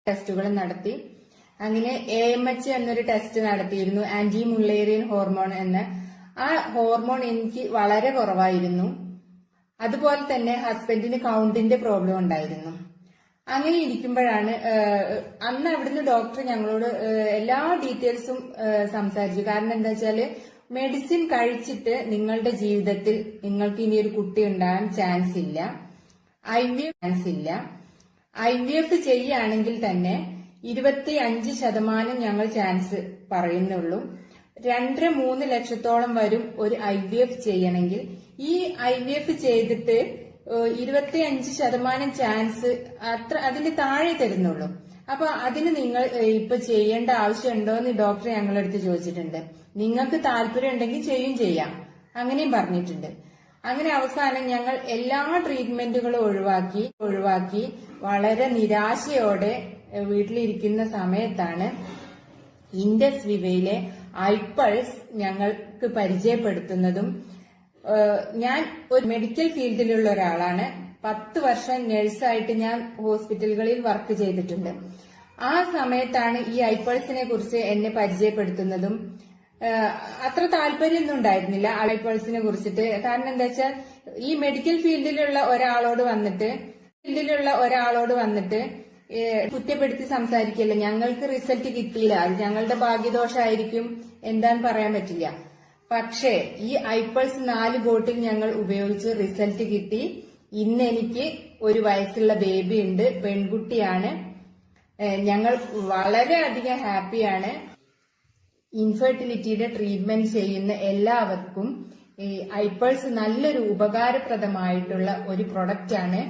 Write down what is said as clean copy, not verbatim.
ടെസ്റ്റുകൾ നടത്തി. അങ്ങനെ AMH എന്നൊരു ടെസ്റ്റ് നടത്തിയിരുന്നു, ആന്റി മുള്ളേറിയൻ ഹോർമോൺ എന്ന. ആ ഹോർമോൺ എനിക്ക് വളരെ കുറവായിരുന്നു. അതുപോലെ തന്നെ ഹസ്ബൻഡിന് കൗണ്ടിന്റെ പ്രോബ്ലം ഉണ്ടായിരുന്നു. അങ്ങനെ ഇരിക്കുമ്പോഴാണ് അന്ന് അവിടുന്ന് ഡോക്ടർ ഞങ്ങളോട് എല്ലാ ഡീറ്റെയിൽസും സംസാരിച്ചു. കാരണം എന്താ വെച്ചാല് മെഡിസിൻ കഴിച്ചിട്ട് നിങ്ങളുടെ ജീവിതത്തിൽ നിങ്ങൾക്ക് ഇനി ഒരു കുട്ടി ഉണ്ടാകാൻ ചാൻസ് ഇല്ല, IVF ചെയ്യുകയാണെങ്കിൽ തന്നെ 25% ഞങ്ങൾ ചാൻസ് പറയുന്നുള്ളൂ. 2-3 ലക്ഷത്തോളം വരും ഒരു IVF ചെയ്യണമെങ്കിൽ. ഈ IVF ചെയ്തിട്ട് 25% ചാൻസ് അതിന്റെ താഴെ തരുന്നുള്ളൂ. അപ്പൊ അതിന് നിങ്ങൾ ഇപ്പൊ ചെയ്യേണ്ട ആവശ്യമുണ്ടോ എന്ന് ഡോക്ടർ ഞങ്ങളടുത്ത് ചോദിച്ചിട്ടുണ്ട്. നിങ്ങൾക്ക് താല്പര്യം ഉണ്ടെങ്കിൽ ചെയ്യാം, അങ്ങനെയും പറഞ്ഞിട്ടുണ്ട്. അങ്ങനെ അവസാനം ഞങ്ങൾ എല്ലാ ട്രീറ്റ്മെന്റുകളും ഒഴിവാക്കി വളരെ നിരാശയോടെ വീട്ടിലിരിക്കുന്ന സമയത്താണ് ഇൻഡസ് വിവയിലെ ഐപൾസ് ഞങ്ങൾക്ക് പരിചയപ്പെടുത്തുന്നതും. ഞാൻ ഒരു മെഡിക്കൽ ഫീൽഡിലുള്ള ഒരാളാണ്. 10 വർഷം നഴ്സായിട്ട് ഞാൻ ഹോസ്പിറ്റലുകളിൽ വർക്ക് ചെയ്തിട്ടുണ്ട്. ആ സമയത്താണ് ഈ ഐപൾസിനെ കുറിച്ച് എന്നെ പരിചയപ്പെടുത്തുന്നതും. അത്ര താല്പര്യമൊന്നും ഉണ്ടായിരുന്നില്ല ഐപൾസിനെ കുറിച്ചിട്ട്. കാരണം എന്താ വെച്ചാൽ ഈ മെഡിക്കൽ ഫീൽഡിലുള്ള ഒരാളോട് വന്നിട്ട് കുറ്റപ്പെടുത്തി സംസാരിക്കില്ല. ഞങ്ങൾക്ക് റിസൾട്ട് കിട്ടിയില്ല, അത് ഞങ്ങളുടെ ഭാഗ്യദോഷമായിരിക്കും, എന്താന്ന് പറയാൻ പറ്റില്ല. പക്ഷേ ഈ ഐപൾസ് 4 ബോട്ടിൽ ഞങ്ങൾ ഉപയോഗിച്ച് റിസൾട്ട് കിട്ടി. ഇന്ന് എനിക്ക് 1 വയസ്സുള്ള ബേബി ഉണ്ട്, പെൺകുട്ടിയാണ്. ഞങ്ങൾ വളരെയധികം ഹാപ്പിയാണ്. ഇൻഫെർട്ടിലിറ്റിയുടെ ട്രീറ്റ്മെന്റ് ചെയ്യുന്ന എല്ലാവർക്കും ഈ ഐപൾസ് നല്ലൊരു ഉപകാരപ്രദമായിട്ടുള്ള ഒരു പ്രൊഡക്റ്റ് ആണ്.